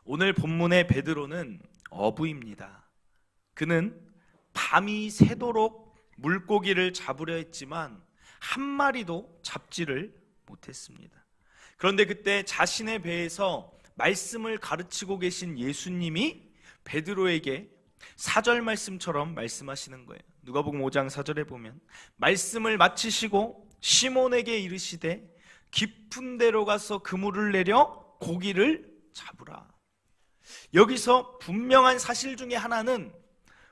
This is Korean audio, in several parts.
오늘 본문의 베드로는 어부입니다. 그는 밤이 새도록 물고기를 잡으려 했지만 한 마리도 잡지를 못했습니다. 그런데 그때 자신의 배에서 말씀을 가르치고 계신 예수님이 베드로에게 4절 말씀처럼 말씀하시는 거예요. 누가복음 5장 4절에 보면 말씀을 마치시고 시몬에게 이르시되 깊은 데로 가서 그물을 내려 고기를 잡으라. 여기서 분명한 사실 중에 하나는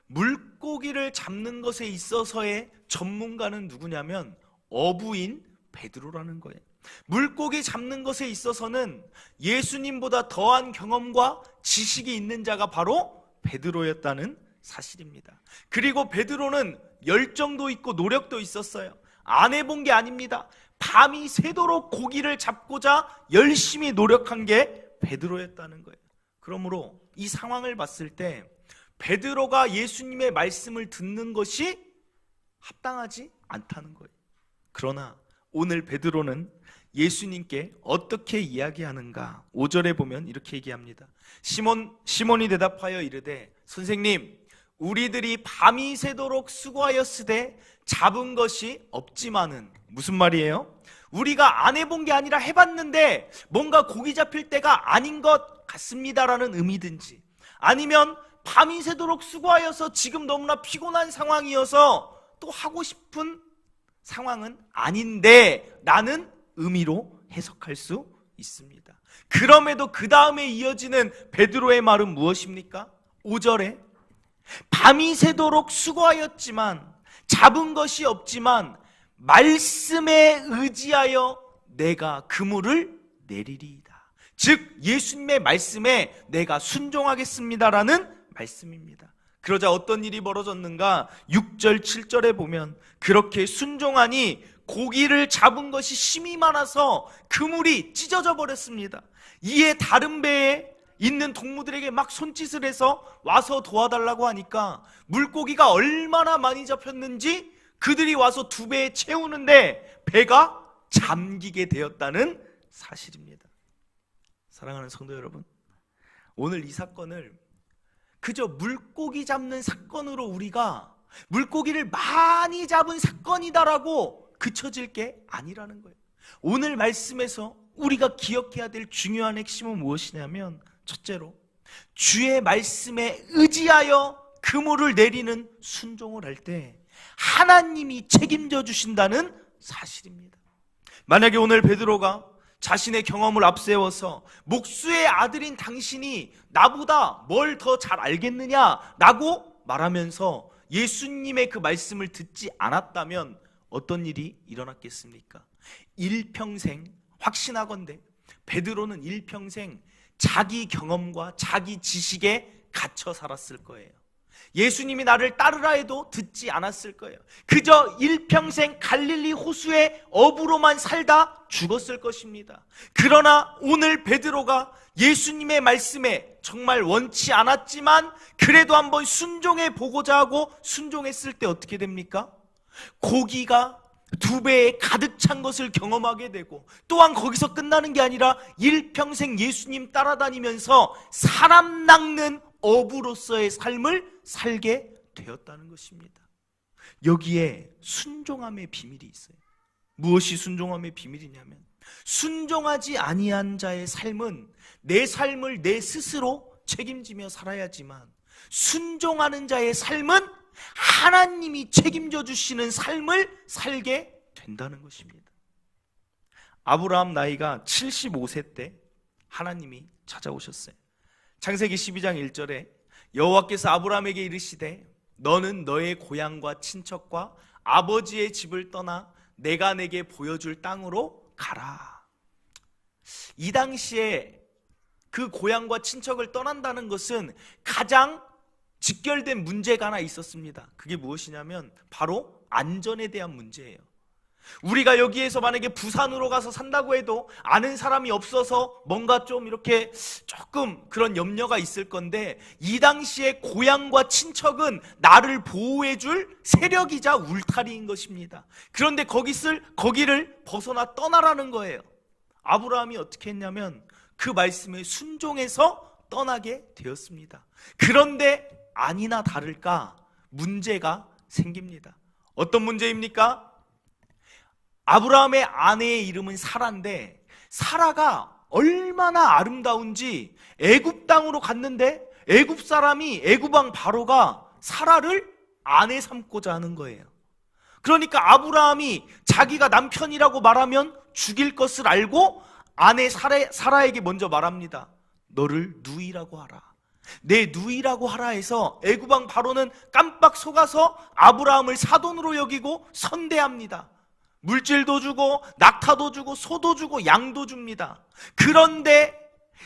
물고기를 잡는 것에 있어서의 전문가는 누구냐면 어부인 베드로라는 거예요. 물고기 잡는 것에 있어서는 예수님보다 더한 경험과 지식이 있는 자가 바로 베드로였다는 사실입니다. 그리고 베드로는 열정도 있고 노력도 있었어요. 안 해본 게 아닙니다. 밤이 새도록 고기를 잡고자 열심히 노력한 게 베드로였다는 거예요. 그러므로 이 상황을 봤을 때 베드로가 예수님의 말씀을 듣는 것이 합당하지 않다는 거예요. 그러나 오늘 베드로는 예수님께 어떻게 이야기하는가? 5절에 보면 이렇게 얘기합니다. 시몬이 대답하여 이르되 선생님, 우리들이 밤이 새도록 수고하였으되 잡은 것이 없지만은. 무슨 말이에요? 우리가 안 해본 게 아니라 해봤는데 뭔가 고기 잡힐 때가 아닌 것 같습니다라는 의미든지, 아니면 밤이 새도록 수고하여서 지금 너무나 피곤한 상황이어서 또 하고 싶은 상황은 아닌데 라는 의미로 해석할 수 있습니다. 그럼에도 그 다음에 이어지는 베드로의 말은 무엇입니까? 5절에 밤이 새도록 수고하였지만 잡은 것이 없지만 말씀에 의지하여 내가 그물을 내리리이다. 즉 예수님의 말씀에 내가 순종하겠습니다라는 말씀입니다. 그러자 어떤 일이 벌어졌는가? 6절 7절에 보면 그렇게 순종하니 고기를 잡은 것이 심이 많아서 그물이 찢어져 버렸습니다. 이에 다른 배에 있는 동무들에게 막 손짓을 해서 와서 도와달라고 하니까 물고기가 얼마나 많이 잡혔는지 그들이 와서 두 배에 채우는데 배가 잠기게 되었다는 사실입니다. 사랑하는 성도 여러분, 오늘 이 사건을 그저 물고기 잡는 사건으로 우리가 물고기를 많이 잡은 사건이다라고 그쳐질 게 아니라는 거예요. 오늘 말씀에서 우리가 기억해야 될 중요한 핵심은 무엇이냐면, 첫째로 주의 말씀에 의지하여 그물을 내리는 순종을 할 때 하나님이 책임져 주신다는 사실입니다. 만약에 오늘 베드로가 자신의 경험을 앞세워서 목수의 아들인 당신이 나보다 뭘 더 잘 알겠느냐라고 말하면서 예수님의 그 말씀을 듣지 않았다면 어떤 일이 일어났겠습니까? 일평생, 확신하건대 베드로는 일평생 자기 경험과 자기 지식에 갇혀 살았을 거예요. 예수님이 나를 따르라 해도 듣지 않았을 거예요. 그저 일평생 갈릴리 호수의 어부로만 살다 죽었을 것입니다. 그러나 오늘 베드로가 예수님의 말씀에 정말 원치 않았지만 그래도 한번 순종해 보고자 하고 순종했을 때 어떻게 됩니까? 고기가 두 배에 가득 찬 것을 경험하게 되고, 또한 거기서 끝나는 게 아니라 일평생 예수님 따라다니면서 사람 낚는 어부로서의 삶을 살게 되었다는 것입니다. 여기에 순종함의 비밀이 있어요. 무엇이 순종함의 비밀이냐면, 순종하지 아니한 자의 삶은 내 삶을 내 스스로 책임지며 살아야지만, 순종하는 자의 삶은 하나님이 책임져 주시는 삶을 살게 된다는 것입니다. 아브라함 나이가 75세 때 하나님이 찾아오셨어요. 창세기 12장 1절에 여호와께서 아브라함에게 이르시되 너는 너의 고향과 친척과 아버지의 집을 떠나 내가 내게 보여줄 땅으로 가라. 이 당시에 그 고향과 친척을 떠난다는 것은 가장 직결된 문제가 하나 있었습니다. 그게 무엇이냐면 바로 안전에 대한 문제예요. 우리가 여기에서 만약에 부산으로 가서 산다고 해도 아는 사람이 없어서 뭔가 좀 이렇게 조금 그런 염려가 있을 건데, 이 당시에 고향과 친척은 나를 보호해줄 세력이자 울타리인 것입니다. 그런데 거기를 벗어나 떠나라는 거예요. 아브라함이 어떻게 했냐면 그 말씀에 순종해서 떠나게 되었습니다. 그런데 아니나 다를까 문제가 생깁니다. 어떤 문제입니까? 아브라함의 아내의 이름은 사라인데 사라가 얼마나 아름다운지 애굽 땅으로 갔는데 애굽 사람이 애굽 왕 바로가 사라를 아내 삼고자 하는 거예요. 그러니까 아브라함이 자기가 남편이라고 말하면 죽일 것을 알고 아내 사라에게 먼저 말합니다. 너를 누이라고 하라. 내 누이라고 하라 해서 애굽 왕 바로는 깜빡 속아서 아브라함을 사돈으로 여기고 선대합니다. 물질도 주고 낙타도 주고 소도 주고 양도 줍니다. 그런데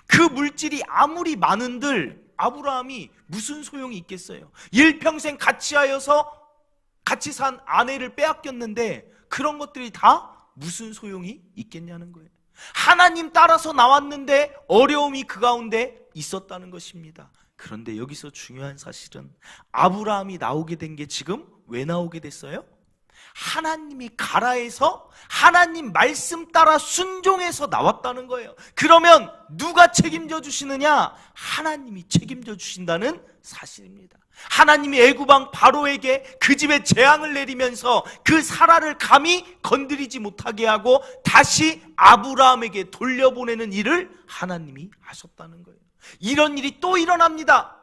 그 물질이 아무리 많은들 아브라함이 무슨 소용이 있겠어요? 일평생 같이 하여서 같이 산 아내를 빼앗겼는데 그런 것들이 다 무슨 소용이 있겠냐는 거예요. 하나님 따라서 나왔는데 어려움이 그 가운데 있었다는 것입니다. 그런데 여기서 중요한 사실은 아브라함이 나오게 된 게 지금 왜 나오게 됐어요? 하나님이 가라 해서 하나님 말씀 따라 순종해서 나왔다는 거예요. 그러면 누가 책임져 주시느냐? 하나님이 책임져 주신다는 사실입니다. 하나님이 애굽 왕 바로에게 그 집에 재앙을 내리면서 그 사라를 감히 건드리지 못하게 하고 다시 아브라함에게 돌려보내는 일을 하나님이 하셨다는 거예요. 이런 일이 또 일어납니다.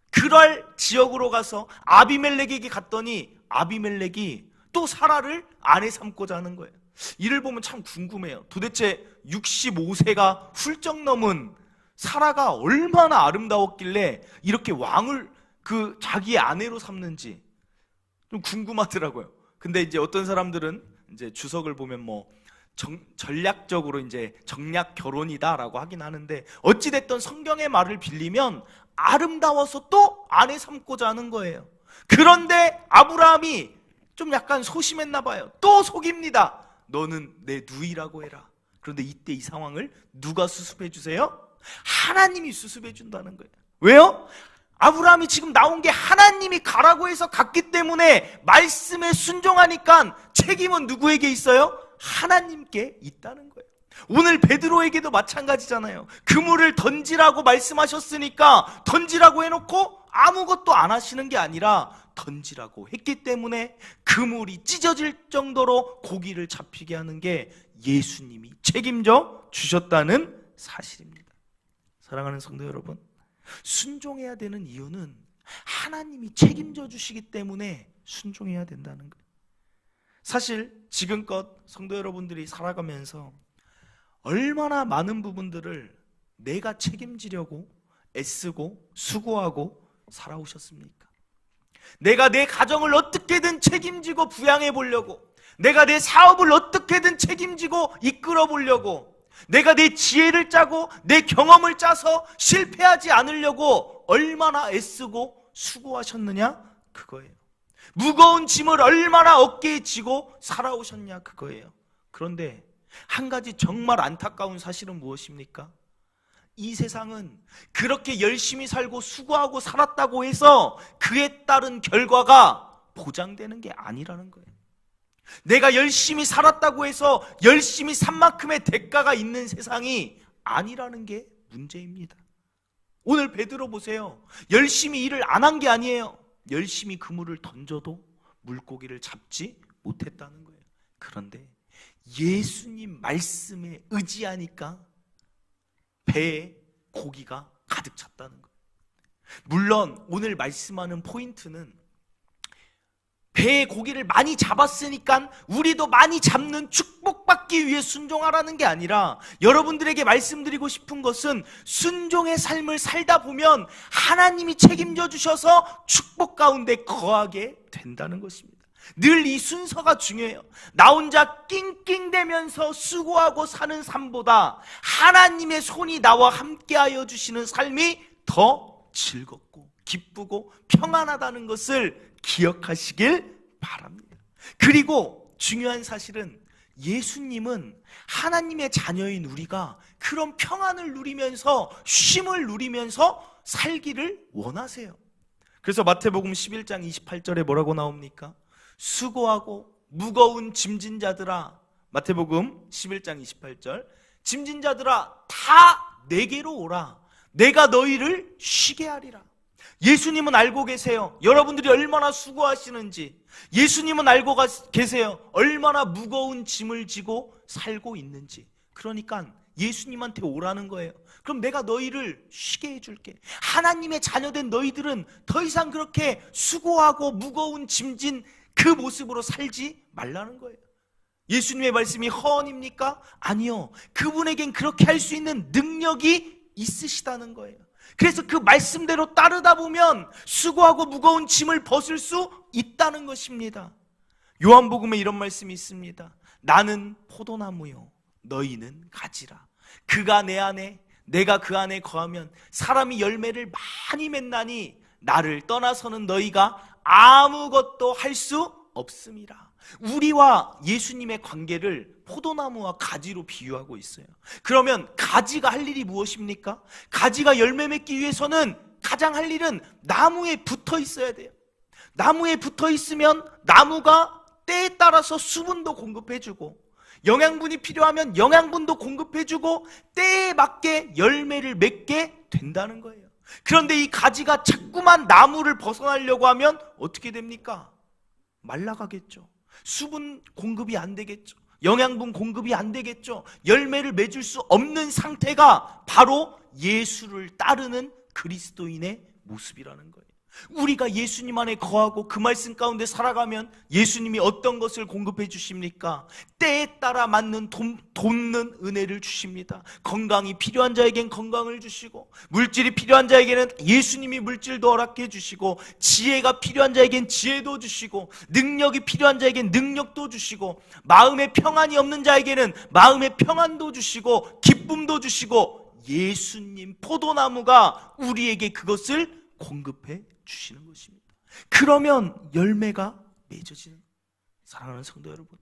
그럴 지역으로 가서 아비멜렉에게 갔더니 아비멜렉이 또 사라를 아내 삼고자 하는 거예요. 이를 보면 참 궁금해요. 도대체 65세가 훌쩍 넘은 사라가 얼마나 아름다웠길래 이렇게 왕을 자기의 아내로 삼는지 좀 궁금하더라고요. 근데 이제 어떤 사람들은 이제 주석을 보면 전략적으로 이제 정략 결혼이다라고 하긴 하는데 어찌됐든 성경의 말을 빌리면 아름다워서 또 아내 삼고자 하는 거예요. 그런데 아브라함이 좀 약간 소심했나 봐요. 또 속입니다. 너는 내 누이라고 해라. 그런데 이때 이 상황을 누가 수습해 주세요? 하나님이 수습해 준다는 거예요. 왜요? 아브라함이 지금 나온 게 하나님이 가라고 해서 갔기 때문에 말씀에 순종하니까 책임은 누구에게 있어요? 하나님께 있다는 거예요. 오늘 베드로에게도 마찬가지잖아요. 그물을 던지라고 말씀하셨으니까 던지라고 해놓고 아무것도 안 하시는 게 아니라 던지라고 했기 때문에 그물이 찢어질 정도로 고기를 잡히게 하는 게 예수님이 책임져 주셨다는 사실입니다. 사랑하는 성도 여러분, 순종해야 되는 이유는 하나님이 책임져 주시기 때문에 순종해야 된다는 거예요. 사실 지금껏 성도 여러분들이 살아가면서 얼마나 많은 부분들을 내가 책임지려고 애쓰고 수고하고 살아오셨습니까? 내가 내 가정을 어떻게든 책임지고 부양해 보려고, 내가 내 사업을 어떻게든 책임지고 이끌어 보려고, 내가 내 지혜를 짜고 내 경험을 짜서 실패하지 않으려고 얼마나 애쓰고 수고하셨느냐? 그거예요. 무거운 짐을 얼마나 어깨에 지고 살아오셨냐? 그거예요. 그런데 한 가지 정말 안타까운 사실은 무엇입니까? 이 세상은 그렇게 열심히 살고 수고하고 살았다고 해서 그에 따른 결과가 보장되는 게 아니라는 거예요. 내가 열심히 살았다고 해서 열심히 산 만큼의 대가가 있는 세상이 아니라는 게 문제입니다. 오늘 베드로 보세요. 열심히 일을 안 한 게 아니에요. 열심히 그물을 던져도 물고기를 잡지 못했다는 거예요. 그런데 예수님 말씀에 의지하니까 배에 고기가 가득 찼다는 거예요. 물론 오늘 말씀하는 포인트는 배에 고기를 많이 잡았으니까 우리도 많이 잡는 축복받기 위해 순종하라는 게 아니라 여러분들에게 말씀드리고 싶은 것은 순종의 삶을 살다 보면 하나님이 책임져 주셔서 축복 가운데 거하게 된다는 것입니다. 늘 이 순서가 중요해요. 나 혼자 낑낑대면서 수고하고 사는 삶보다 하나님의 손이 나와 함께하여 주시는 삶이 더 즐겁고 기쁘고 평안하다는 것을 기억하시길 바랍니다. 그리고 중요한 사실은 예수님은 하나님의 자녀인 우리가 그런 평안을 누리면서 쉼을 누리면서 살기를 원하세요. 그래서 마태복음 11장 28절에 뭐라고 나옵니까? 수고하고 무거운 짐진 자들아, 마태복음 11장 28절, 짐진 자들아 다 내게로 오라. 내가 너희를 쉬게 하리라. 예수님은 알고 계세요. 여러분들이 얼마나 수고하시는지. 예수님은 알고 계세요. 얼마나 무거운 짐을 지고 살고 있는지. 그러니까 예수님한테 오라는 거예요. 그럼 내가 너희를 쉬게 해줄게. 하나님의 자녀된 너희들은 더 이상 그렇게 수고하고 무거운 짐진 그 모습으로 살지 말라는 거예요. 예수님의 말씀이 허언입니까? 아니요. 그분에겐 그렇게 할 수 있는 능력이 있으시다는 거예요. 그래서 그 말씀대로 따르다 보면 수고하고 무거운 짐을 벗을 수 있다는 것입니다. 요한복음에 이런 말씀이 있습니다. 나는 포도나무요 너희는 가지라. 그가 내 안에 내가 그 안에 거하면 사람이 열매를 많이 맺나니 나를 떠나서는 너희가 아무것도 할 수 없음이라. 우리와 예수님의 관계를 포도나무와 가지로 비유하고 있어요. 그러면 가지가 할 일이 무엇입니까? 가지가 열매 맺기 위해서는 가장 할 일은 나무에 붙어 있어야 돼요. 나무에 붙어 있으면 나무가 때에 따라서 수분도 공급해주고 영양분이 필요하면 영양분도 공급해주고 때에 맞게 열매를 맺게 된다는 거예요. 그런데 이 가지가 자꾸만 나무를 벗어나려고 하면 어떻게 됩니까? 말라가겠죠. 수분 공급이 안 되겠죠. 영양분 공급이 안 되겠죠. 열매를 맺을 수 없는 상태가 바로 예수를 따르는 그리스도인의 모습이라는 거예요. 우리가 예수님 안에 거하고 그 말씀 가운데 살아가면 예수님이 어떤 것을 공급해 주십니까? 때에 따라 맞는 돕는 은혜를 주십니다. 건강이 필요한 자에겐 건강을 주시고, 물질이 필요한 자에게는 예수님이 물질도 허락해 주시고, 지혜가 필요한 자에겐 지혜도 주시고, 능력이 필요한 자에겐 능력도 주시고, 마음에 평안이 없는 자에게는 마음의 평안도 주시고, 기쁨도 주시고, 예수님 포도나무가 우리에게 그것을 공급해 주시는 것입니다. 그러면 열매가 맺어지는 거예요. 사랑하는 성도 여러분,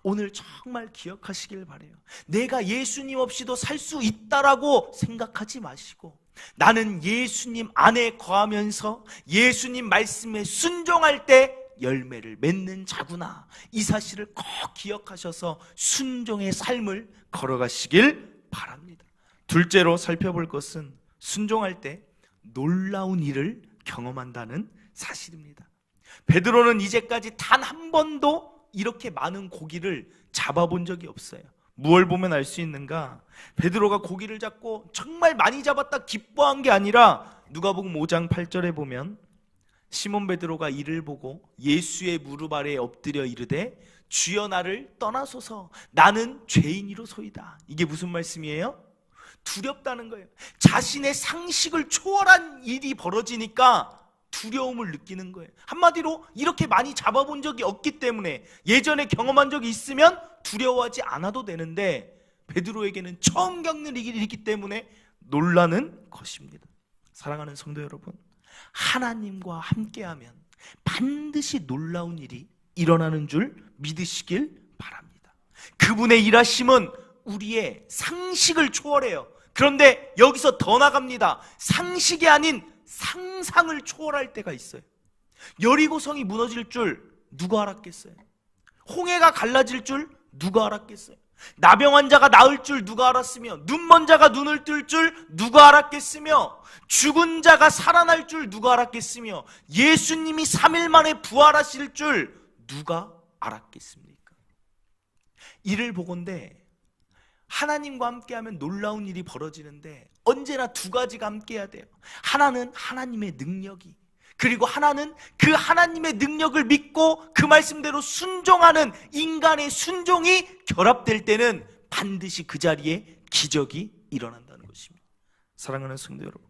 오늘 정말 기억하시길 바라요. 내가 예수님 없이도 살 수 있다라고 생각하지 마시고, 나는 예수님 안에 거하면서 예수님 말씀에 순종할 때 열매를 맺는 자구나, 이 사실을 꼭 기억하셔서 순종의 삶을 걸어가시길 바랍니다. 둘째로 살펴볼 것은 순종할 때 놀라운 일을 경험한다는 사실입니다. 베드로는 이제까지 단 한 번도 이렇게 많은 고기를 잡아본 적이 없어요. 무엇을 보면 알 수 있는가? 베드로가 고기를 잡고 정말 많이 잡았다 기뻐한 게 아니라 누가복음 5장 8절에 보면 시몬 베드로가 이를 보고 예수의 무릎 아래에 엎드려 이르되 주여 나를 떠나소서 나는 죄인이로소이다. 이게 무슨 말씀이에요? 두렵다는 거예요. 자신의 상식을 초월한 일이 벌어지니까 두려움을 느끼는 거예요. 한마디로 이렇게 많이 잡아본 적이 없기 때문에, 예전에 경험한 적이 있으면 두려워하지 않아도 되는데 베드로에게는 처음 겪는 일이기 때문에 놀라는 것입니다. 사랑하는 성도 여러분, 하나님과 함께하면 반드시 놀라운 일이 일어나는 줄 믿으시길 바랍니다. 그분의 일하심은 우리의 상식을 초월해요. 그런데 여기서 더 나갑니다. 상식이 아닌 상상을 초월할 때가 있어요. 여리고성이 무너질 줄 누가 알았겠어요? 홍해가 갈라질 줄 누가 알았겠어요? 나병 환자가 나을 줄 누가 알았으며, 눈먼 자가 눈을 뜰 줄 누가 알았겠으며, 죽은 자가 살아날 줄 누가 알았겠으며, 예수님이 3일 만에 부활하실 줄 누가 알았겠습니까? 이를 보건대 하나님과 함께하면 놀라운 일이 벌어지는데 언제나 두 가지가 함께해야 돼요. 하나는 하나님의 능력이, 그리고 하나는 그 하나님의 능력을 믿고 그 말씀대로 순종하는 인간의 순종이 결합될 때는 반드시 그 자리에 기적이 일어난다는 것입니다. 사랑하는 성도 여러분,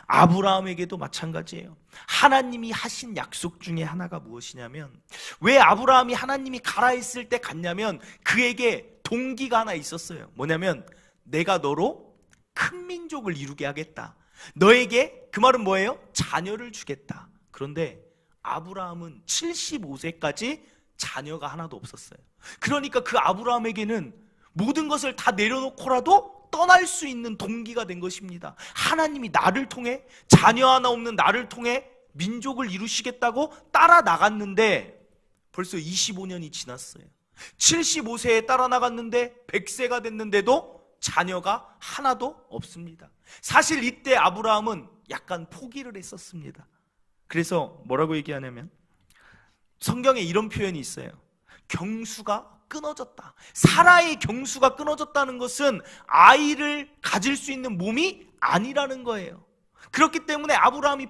아브라함에게도 마찬가지예요. 하나님이 하신 약속 중에 하나가 무엇이냐면, 왜 아브라함이 하나님이 가라 했을 때 갔냐면 그에게 동기가 하나 있었어요. 뭐냐면 내가 너로 큰 민족을 이루게 하겠다. 너에게, 그 말은 뭐예요? 자녀를 주겠다. 그런데 아브라함은 75세까지 자녀가 하나도 없었어요. 그러니까 그 아브라함에게는 모든 것을 다 내려놓고라도 떠날 수 있는 동기가 된 것입니다. 하나님이 나를 통해, 자녀 하나 없는 나를 통해 민족을 이루시겠다고 따라 나갔는데 벌써 25년이 지났어요. 75세에 따라 나갔는데 100세가 됐는데도 자녀가 하나도 없습니다. 사실 이때 아브라함은 약간 포기를 했었습니다. 그래서 뭐라고 얘기하냐면 성경에 이런 표현이 있어요. 경수가 끊어졌다. 사라의 경수가 끊어졌다는 것은 아이를 가질 수 있는 몸이 아니라는 거예요. 그렇기 때문에 아브라함이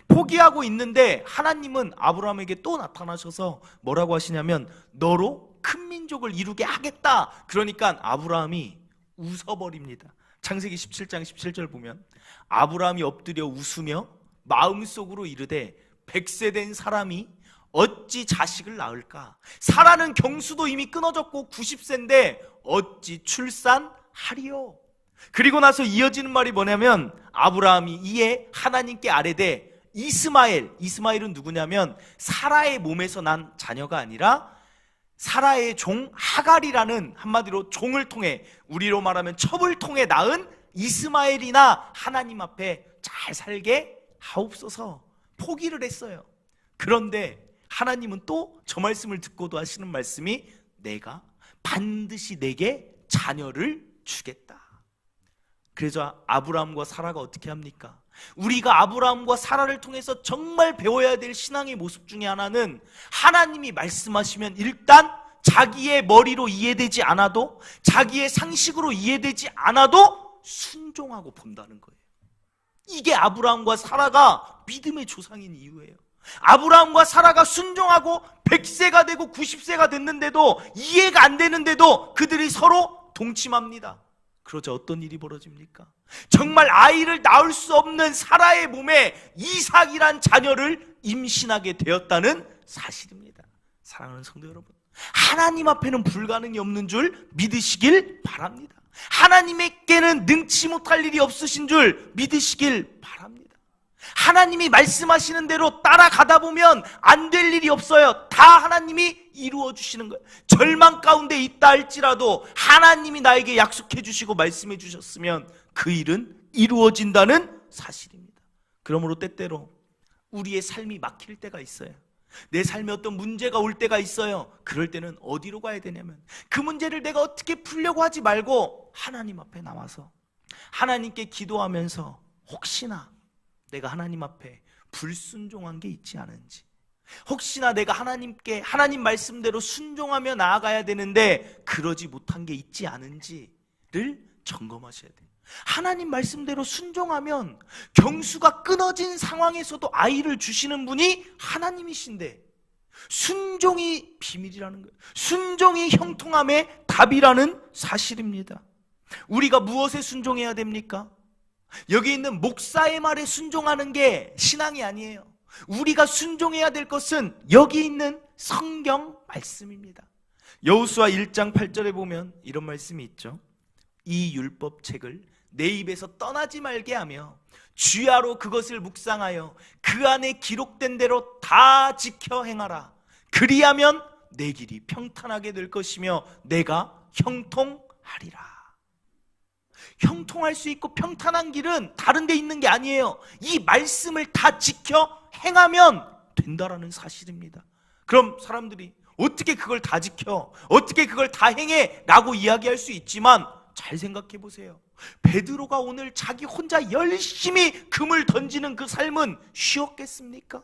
포기하고 있는데 하나님은 아브라함에게 또 나타나셔서 뭐라고 하시냐면 너로 큰 민족을 이루게 하겠다. 그러니까 아브라함이 웃어버립니다. 창세기 17장 17절 보면 아브라함이 엎드려 웃으며 마음속으로 이르되 100세 된 사람이 어찌 자식을 낳을까? 사라는 경수도 이미 끊어졌고 90세인데 어찌 출산하리요? 그리고 나서 이어지는 말이 뭐냐면 아브라함이 이에 하나님께 아뢰되 이스마엘은 누구냐면 사라의 몸에서 난 자녀가 아니라 사라의 종 하갈이라는, 한마디로 종을 통해, 우리로 말하면 첩을 통해 낳은 이스마엘이나 하나님 앞에 잘 살게 하옵소서. 포기를 했어요. 그런데 하나님은 또 저 말씀을 듣고도 하시는 말씀이 내가 반드시 내게 자녀를 주겠다. 그래서 아브라함과 사라가 어떻게 합니까? 우리가 아브라함과 사라를 통해서 정말 배워야 될 신앙의 모습 중에 하나는 하나님이 말씀하시면 일단 자기의 머리로 이해되지 않아도, 자기의 상식으로 이해되지 않아도 순종하고 본다는 거예요. 이게 아브라함과 사라가 믿음의 조상인 이유예요. 아브라함과 사라가 순종하고 100세가 되고 90세가 됐는데도, 이해가 안 되는데도 그들이 서로 동침합니다. 그러자 어떤 일이 벌어집니까? 정말 아이를 낳을 수 없는 사라의 몸에 이삭이란 자녀를 임신하게 되었다는 사실입니다. 사랑하는 성도 여러분, 하나님 앞에는 불가능이 없는 줄 믿으시길 바랍니다. 하나님에게는 능치 못할 일이 없으신 줄 믿으시길 바랍니다. 하나님이 말씀하시는 대로 따라가다 보면 안 될 일이 없어요. 다 하나님이 이루어 주시는 거예요. 절망 가운데 있다 할지라도 하나님이 나에게 약속해 주시고 말씀해 주셨으면 그 일은 이루어진다는 사실입니다. 그러므로 때때로 우리의 삶이 막힐 때가 있어요. 내 삶에 어떤 문제가 올 때가 있어요. 그럴 때는 어디로 가야 되냐면 그 문제를 내가 어떻게 풀려고 하지 말고 하나님 앞에 나와서 하나님께 기도하면서 혹시나 내가 하나님 앞에 불순종한 게 있지 않은지, 혹시나 내가 하나님께 하나님 말씀대로 순종하며 나아가야 되는데 그러지 못한 게 있지 않은지를 점검하셔야 돼요. 하나님 말씀대로 순종하면 경수가 끊어진 상황에서도 아이를 주시는 분이 하나님이신데, 순종이 비밀이라는 거예요. 순종이 형통함의 답이라는 사실입니다. 우리가 무엇에 순종해야 됩니까? 여기 있는 목사의 말에 순종하는 게 신앙이 아니에요. 우리가 순종해야 될 것은 여기 있는 성경 말씀입니다. 여호수아 1장 8절에 보면 이런 말씀이 있죠. 이 율법책을 내 입에서 떠나지 말게 하며 주야로 그것을 묵상하여 그 안에 기록된 대로 다 지켜 행하라. 그리하면 내 길이 평탄하게 될 것이며 내가 형통하리라. 형통할 수 있고 평탄한 길은 다른 데 있는 게 아니에요. 이 말씀을 다 지켜 행하면 된다라는 사실입니다. 그럼 사람들이 어떻게 그걸 다 지켜, 어떻게 그걸 다 행해 라고 이야기할 수 있지만 잘 생각해 보세요. 베드로가 오늘 자기 혼자 열심히 금을 던지는 그 삶은 쉬웠겠습니까?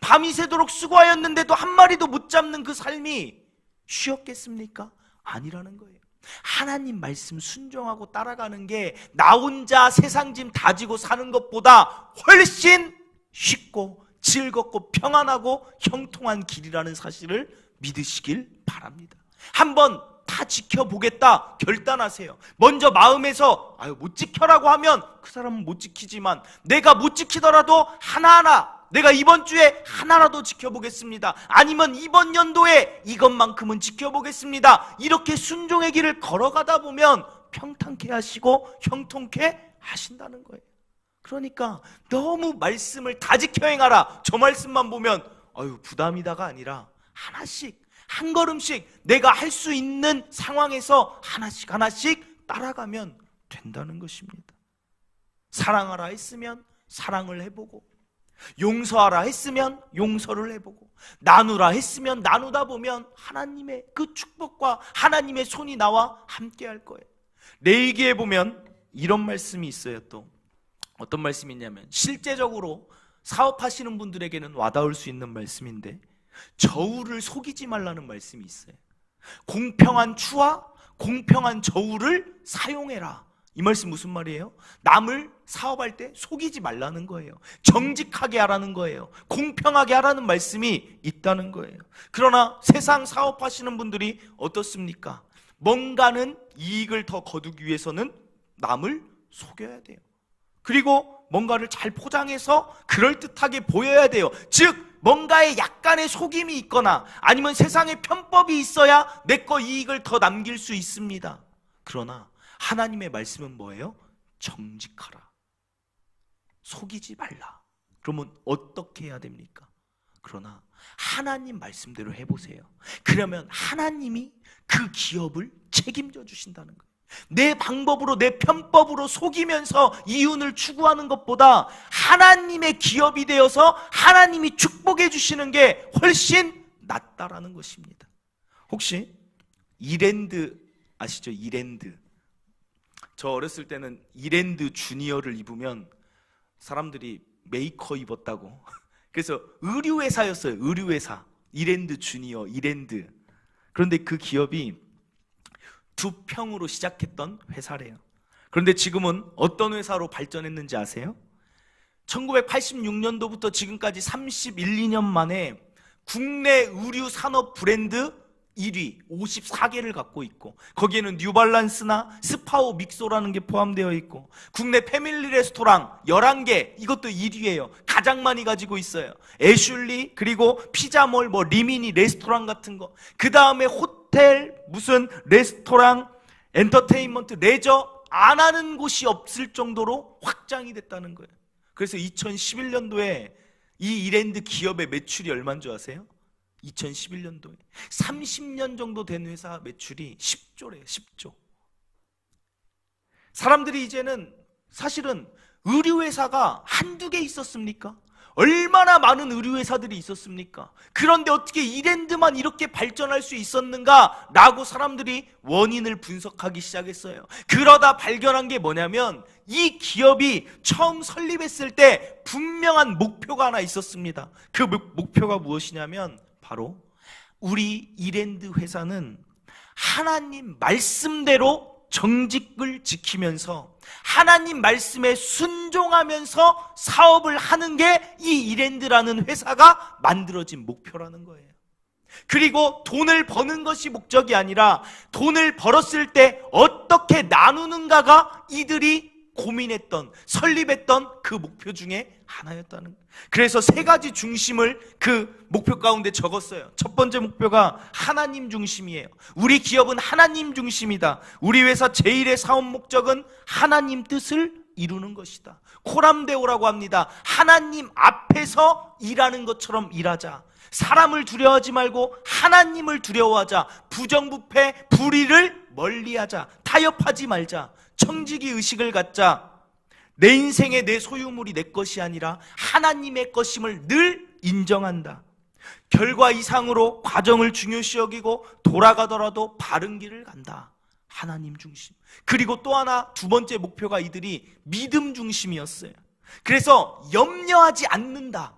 밤이 새도록 수고하였는데도 한 마리도 못 잡는 그 삶이 쉬웠겠습니까? 아니라는 거예요. 하나님 말씀 순종하고 따라가는 게 나 혼자 세상 짐 다지고 사는 것보다 훨씬 쉽고 즐겁고 평안하고 형통한 길이라는 사실을 믿으시길 바랍니다. 한번 다 지켜보겠다 결단하세요. 먼저 마음에서 못 지켜라고 하면 그 사람은 못 지키지만 내가 못 지키더라도 하나하나 내가 이번 주에 하나라도 지켜보겠습니다. 아니면 이번 연도에 이것만큼은 지켜보겠습니다. 이렇게 순종의 길을 걸어가다 보면 평탄케 하시고 형통케 하신다는 거예요. 그러니까 너무 말씀을 다 지켜 행하라, 저 말씀만 보면 부담이다가 아니라 하나씩 한 걸음씩 내가 할 수 있는 상황에서 하나씩 하나씩 따라가면 된다는 것입니다. 사랑하라 했으면 사랑을 해보고, 용서하라 했으면 용서를 해보고, 나누라 했으면 나누다 보면 하나님의 그 축복과 하나님의 손이 나와 함께 할 거예요. 레위기에 보면 이런 말씀이 있어요. 또 어떤 말씀이 있냐면, 실제적으로 사업하시는 분들에게는 와닿을 수 있는 말씀인데, 저울을 속이지 말라는 말씀이 있어요. 공평한 추와 공평한 저울을 사용해라. 이 말씀 무슨 말이에요? 남을 사업할 때 속이지 말라는 거예요. 정직하게 하라는 거예요. 공평하게 하라는 말씀이 있다는 거예요. 그러나 세상 사업하시는 분들이 어떻습니까? 뭔가는 이익을 더 거두기 위해서는 남을 속여야 돼요. 그리고 뭔가를 잘 포장해서 그럴듯하게 보여야 돼요. 즉 뭔가에 약간의 속임이 있거나 아니면 세상에 편법이 있어야 내 거 이익을 더 남길 수 있습니다. 그러나 하나님의 말씀은 뭐예요? 정직하라. 속이지 말라. 그러면 어떻게 해야 됩니까? 그러나 하나님 말씀대로 해보세요. 그러면 하나님이 그 기업을 책임져 주신다는 거예요. 내 방법으로, 내 편법으로 속이면서 이윤을 추구하는 것보다 하나님의 기업이 되어서 하나님이 축복해 주시는 게 훨씬 낫다라는 것입니다. 혹시 이랜드 아시죠? 이랜드. 저 어렸을 때는 이랜드 주니어를 입으면 사람들이 메이커 입었다고. 그래서 의류회사였어요. 의류회사. 이랜드 주니어, 이랜드. 그런데 그 기업이 2평으로 시작했던 회사래요. 그런데 지금은 어떤 회사로 발전했는지 아세요? 1986년도부터 지금까지 31, 2년 만에 국내 의류 산업 브랜드 1위 54개를 갖고 있고, 거기에는 뉴발란스나 스파오, 믹소라는 게 포함되어 있고, 국내 패밀리 레스토랑 11개, 이것도 1위예요. 가장 많이 가지고 있어요. 애슐리, 그리고 피자몰, 뭐 리미니 레스토랑 같은 거, 그 다음에 호텔, 무슨 레스토랑, 엔터테인먼트, 레저 안 하는 곳이 없을 정도로 확장이 됐다는 거예요. 그래서 2011년도에 이 이랜드 기업의 매출이 얼마인 줄 아세요? 2011년도에 30년 정도 된 회사 매출이 10조래요. 10조. 사람들이 이제는 사실은 의류회사가 한두 개 있었습니까? 얼마나 많은 의류회사들이 있었습니까? 그런데 어떻게 이랜드만 이렇게 발전할 수 있었는가? 라고 사람들이 원인을 분석하기 시작했어요. 그러다 발견한 게 뭐냐면, 이 기업이 처음 설립했을 때 분명한 목표가 하나 있었습니다. 그 목표가 무엇이냐면 바로 우리 이랜드 회사는 하나님 말씀대로 정직을 지키면서 하나님 말씀에 순종하면서 사업을 하는 게 이 이랜드라는 회사가 만들어진 목표라는 거예요. 그리고 돈을 버는 것이 목적이 아니라 돈을 벌었을 때 어떻게 나누는가가 이들이 고민했던, 설립했던 그 목표 중에 하나였다는 거예요. 그래서 3가지 중심을 그 목표 가운데 적었어요. 첫 번째 목표가 하나님 중심이에요. 우리 기업은 하나님 중심이다. 우리 회사 제1의 사업 목적은 하나님 뜻을 이루는 것이다. 코람데오라고 합니다. 하나님 앞에서 일하는 것처럼 일하자. 사람을 두려워하지 말고 하나님을 두려워하자. 부정부패, 불의를 멀리하자. 타협하지 말자. 청지기 의식을 갖자. 내 인생의 내 소유물이 내 것이 아니라 하나님의 것임을 늘 인정한다. 결과 이상으로 과정을 중요시 여기고 돌아가더라도 바른 길을 간다. 하나님 중심. 그리고 또 하나, 2번째 목표가 이들이 믿음 중심이었어요. 그래서 염려하지 않는다.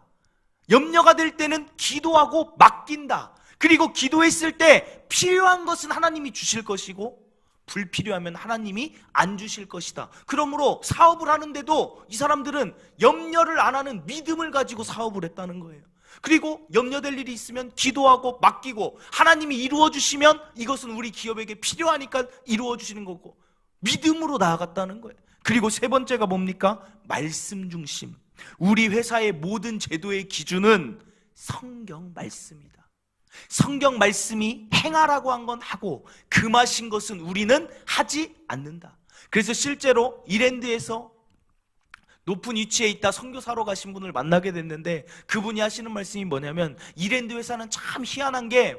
염려가 될 때는 기도하고 맡긴다. 그리고 기도했을 때 필요한 것은 하나님이 주실 것이고 불필요하면 하나님이 안 주실 것이다. 그러므로 사업을 하는데도 이 사람들은 염려를 안 하는 믿음을 가지고 사업을 했다는 거예요. 그리고 염려될 일이 있으면 기도하고 맡기고 하나님이 이루어 주시면 이것은 우리 기업에게 필요하니까 이루어 주시는 거고 믿음으로 나아갔다는 거예요. 그리고 3번째가 뭡니까? 말씀 중심. 우리 회사의 모든 제도의 기준은 성경 말씀이다. 성경 말씀이 행하라고 한 건 하고 금하신 것은 우리는 하지 않는다. 그래서 실제로 이랜드에서 높은 위치에 있다 선교사로 가신 분을 만나게 됐는데, 그분이 하시는 말씀이 뭐냐면, 이랜드 회사는 참 희한한 게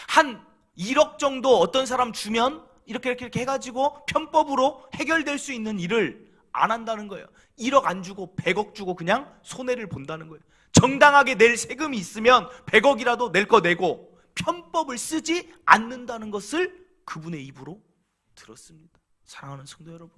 한 1억 정도 어떤 사람 주면 이렇게 해가지고 편법으로 해결될 수 있는 일을 안 한다는 거예요. 1억 안 주고 100억 주고 그냥 손해를 본다는 거예요. 정당하게 낼 세금이 있으면 100억이라도 낼 거 내고 편법을 쓰지 않는다는 것을 그분의 입으로 들었습니다. 사랑하는 성도 여러분,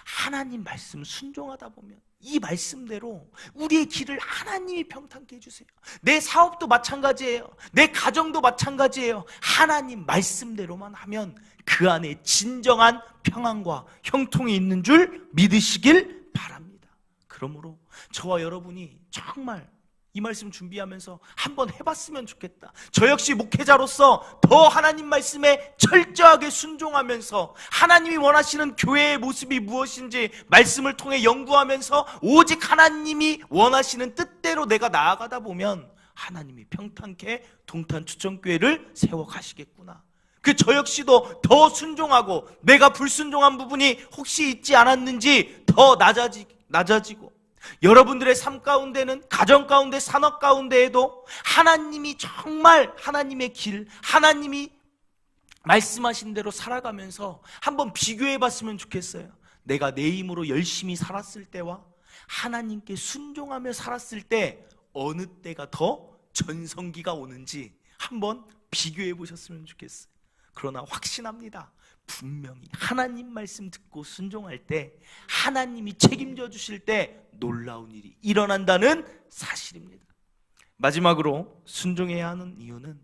하나님 말씀 순종하다 보면 이 말씀대로 우리의 길을 하나님이 평탄케 해주세요. 내 사업도 마찬가지예요. 내 가정도 마찬가지예요. 하나님 말씀대로만 하면 그 안에 진정한 평안과 형통이 있는 줄 믿으시길 바랍니다. 그러므로 저와 여러분이 정말 이 말씀 준비하면서 한번 해봤으면 좋겠다. 저 역시 목회자로서 더 하나님 말씀에 철저하게 순종하면서 하나님이 원하시는 교회의 모습이 무엇인지 말씀을 통해 연구하면서 오직 하나님이 원하시는 뜻대로 내가 나아가다 보면 하나님이 평탄케 동탄 추천교회를 세워가시겠구나. 저 역시도 더 순종하고 내가 불순종한 부분이 혹시 있지 않았는지 더 낮아지고 여러분들의 삶 가운데는 가정 가운데 산업 가운데에도 하나님이 정말 하나님의 길, 하나님이 말씀하신 대로 살아가면서 한번 비교해 봤으면 좋겠어요. 내가 내 힘으로 열심히 살았을 때와 하나님께 순종하며 살았을 때 어느 때가 더 전성기가 오는지 한번 비교해 보셨으면 좋겠어요. 그러나 확신합니다. 분명히 하나님 말씀 듣고 순종할 때 하나님이 책임져 주실 때 놀라운 일이 일어난다는 사실입니다. 마지막으로 순종해야 하는 이유는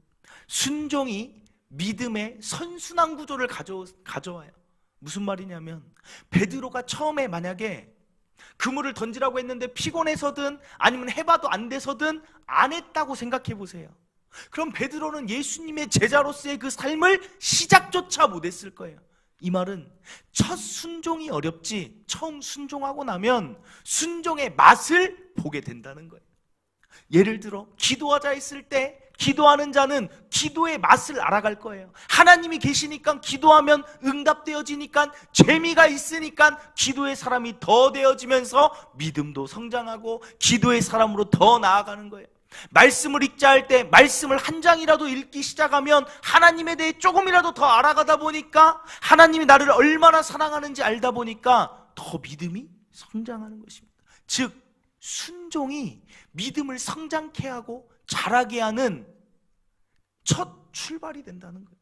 순종이 믿음의 선순환 구조를 가져와요. 무슨 말이냐면 베드로가 처음에 만약에 그물을 던지라고 했는데 피곤해서든 아니면 해봐도 안 돼서든 안 했다고 생각해 보세요. 그럼 베드로는 예수님의 제자로서의 그 삶을 시작조차 못했을 거예요. 이 말은 첫 순종이 어렵지 처음 순종하고 나면 순종의 맛을 보게 된다는 거예요. 예를 들어 기도하자 했을 때 기도하는 자는 기도의 맛을 알아갈 거예요. 하나님이 계시니까 기도하면 응답되어지니까 재미가 있으니까 기도의 사람이 더 되어지면서 믿음도 성장하고 기도의 사람으로 더 나아가는 거예요. 말씀을 읽자 할 때 말씀을 한 장이라도 읽기 시작하면 하나님에 대해 조금이라도 더 알아가다 보니까 하나님이 나를 얼마나 사랑하는지 알다 보니까 더 믿음이 성장하는 것입니다. 즉 순종이 믿음을 성장케 하고 자라게 하는 첫 출발이 된다는 거예요.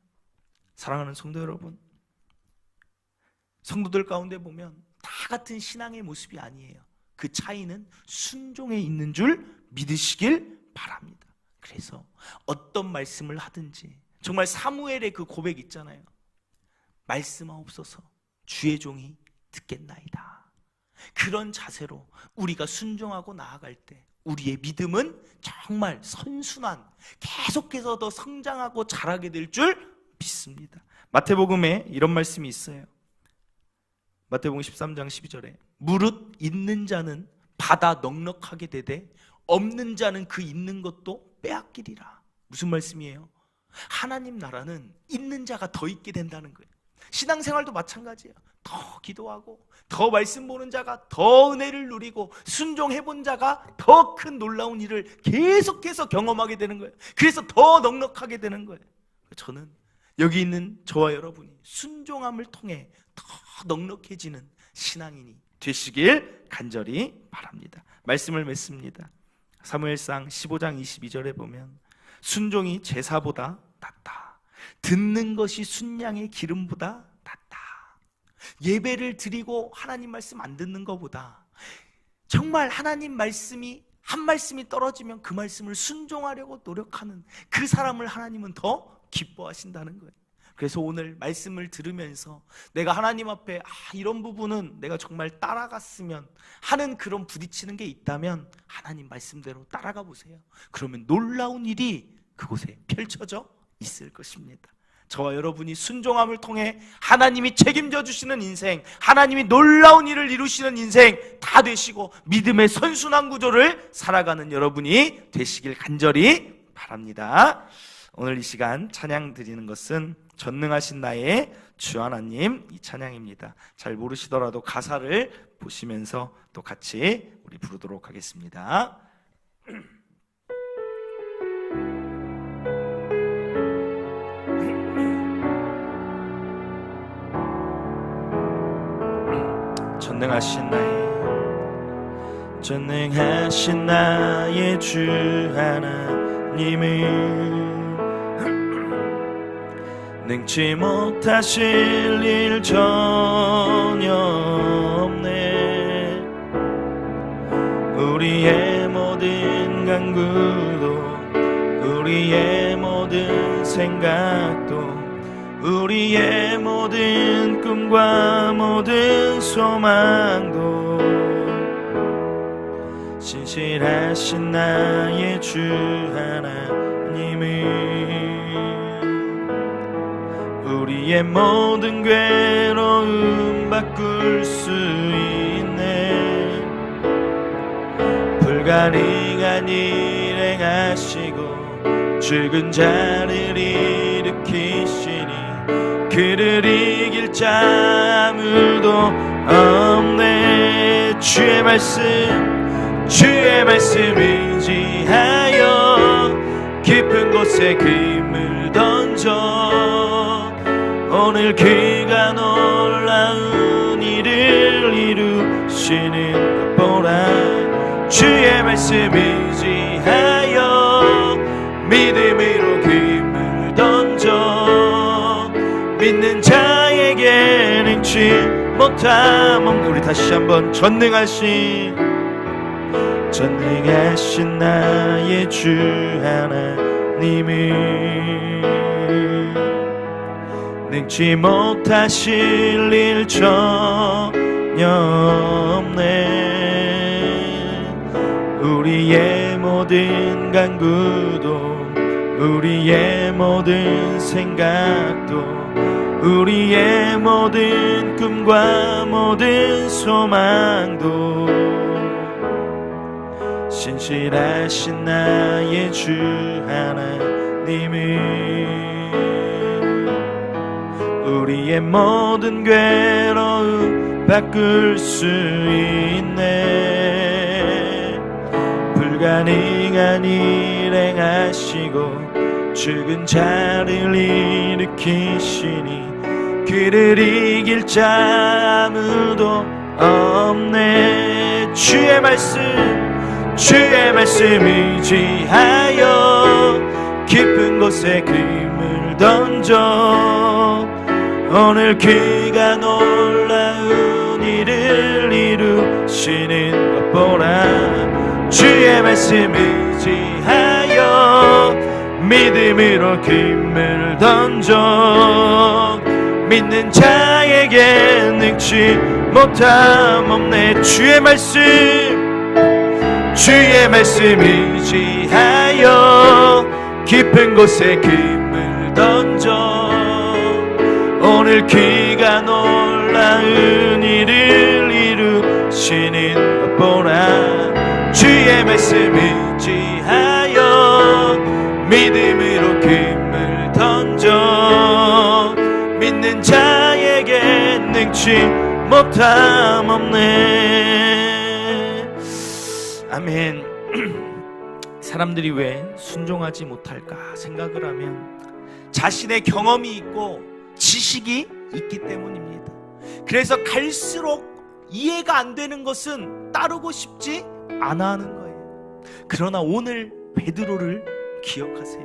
사랑하는 성도 여러분, 성도들 가운데 보면 다 같은 신앙의 모습이 아니에요. 그 차이는 순종에 있는 줄 믿으시길 바랍니다. 그래서 어떤 말씀을 하든지 정말 사무엘의 그 고백 있잖아요. 말씀하옵소서 주의 종이 듣겠나이다. 그런 자세로 우리가 순종하고 나아갈 때 우리의 믿음은 정말 선순환 계속해서 더 성장하고 자라게 될 줄 믿습니다. 마태복음에 이런 말씀이 있어요. 마태복음 13장 12절에 무릇 있는 자는 받아 넉넉하게 되되 없는 자는 그 있는 것도 빼앗기리라. 무슨 말씀이에요? 하나님 나라는 있는 자가 더 있게 된다는 거예요. 신앙생활도 마찬가지예요. 더 기도하고 더 말씀 보는 자가 더 은혜를 누리고 순종해본 자가 더 큰 놀라운 일을 계속해서 경험하게 되는 거예요. 그래서 더 넉넉하게 되는 거예요. 저는 여기 있는 저와 여러분이 순종함을 통해 더 넉넉해지는 신앙인이 되시길 간절히 바랍니다. 말씀을 맺습니다. 사무엘상 15장 22절에 보면 순종이 제사보다 낫다. 듣는 것이 순양의 기름보다 낫다. 예배를 드리고 하나님 말씀 안 듣는 것보다 정말 하나님 말씀이 한 말씀이 떨어지면 그 말씀을 순종하려고 노력하는 그 사람을 하나님은 더 기뻐하신다는 거예요. 그래서 오늘 말씀을 들으면서 내가 하나님 앞에 이런 부분은 내가 정말 따라갔으면 하는 그런 부딪히는 게 있다면 하나님 말씀대로 따라가 보세요. 그러면 놀라운 일이 그곳에 펼쳐져 있을 것입니다. 저와 여러분이 순종함을 통해 하나님이 책임져 주시는 인생, 하나님이 놀라운 일을 이루시는 인생 다 되시고 믿음의 선순환 구조를 살아가는 여러분이 되시길 간절히 바랍니다. 오늘 이 시간 찬양 드리는 것은 전능하신 나의 주 하나님 이 찬양입니다. 잘 모르시더라도 가사를 보시면서 또 같이 우리 부르도록 하겠습니다. 전능하신 나의 주 하나님을 능치 못하실 일 전혀 없네. 우리의 모든 간구도, 우리의 모든 생각도, 우리의 모든 꿈과 모든 소망도 신실하신 나의 주 하나님은 우리의 모든 괴로움 바꿀 수 있네. 불가능한 일 행하시고 죽은 자를 일으키시니 그를 이길 자 아무도 없네. 주의 말씀 의지하여 깊은 곳에 금을 던져 오늘 그가 놀라운 일을 이루시는 것 보라. 주의 말씀 의지하여 믿음으로 금을 던져 믿는 자에게 능치 못함 없는. 우리 다시 한번 전능하신 나의 주 하나님은 능치 못하실 일 전혀 없네. 우리의 모든 간구도, 우리의 모든 생각도, 우리의 모든 꿈과 모든 소망도 신실하신 나의 주 하나님은 우리의 모든 괴로움 바꿀 수 있네. 불가능한 일 행하시고 죽은 자를 일으키시니 그를 이길 자 아무도 없네. 주의 말씀 의지하여 깊은 곳에 금을 던져 오늘 그가 놀라운 일을 이루시는 것 보라. 주의 말씀 의지하여 믿음으로 금을 던져 믿는 자에게 능치 못함 없네. 주의 말씀 의지하여 깊은 곳에 금을 던져 오늘 그가 놀라운 일을 이루시는 것 보라. 주의 말씀 의지하여 믿음으로 금을 던져 믿는 자에게 능치 못함 없네. 아멘. 사람들이 왜 순종하지 못할까 생각을 하면 자신의 경험이 있고 지식이 있기 때문입니다. 그래서 갈수록 이해가 안 되는 것은 따르고 싶지 않아 하는 거예요. 그러나 오늘 베드로를 기억하세요.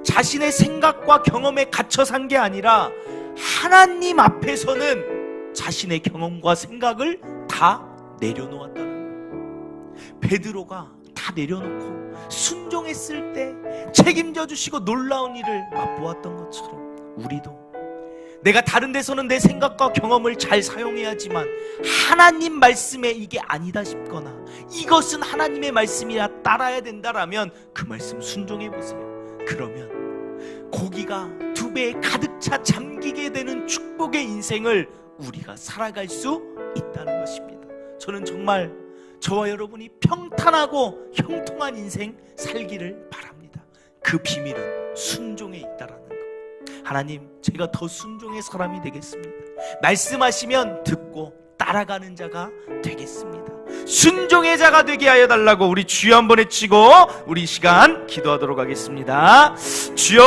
자신의 생각과 경험에 갇혀 산 게 아니라 하나님 앞에서는 자신의 경험과 생각을 다 내려놓았다는 거예요. 베드로가 다 내려놓고 순종했을 때 책임져 주시고 놀라운 일을 맛보았던 것처럼 우리도 내가 다른 데서는 내 생각과 경험을 잘 사용해야지만 하나님 말씀에 이게 아니다 싶거나 이것은 하나님의 말씀이라 따라야 된다라면 그 말씀 순종해 보세요. 그러면 고기가 두 배에 가득 차 잠기게 되는 축복의 인생을 우리가 살아갈 수 있다는 것입니다. 저는 정말 저와 여러분이 평탄하고 형통한 인생 살기를 바랍니다. 그 비밀은 순종에 있다라는 것. 하나님, 제가 더 순종의 사람이 되겠습니다. 말씀하시면 듣고 따라가는 자가 되겠습니다. 순종의 자가 되게 하여 달라고 우리 주여 한번 외치고 우리 시간 기도하도록 하겠습니다. 주여.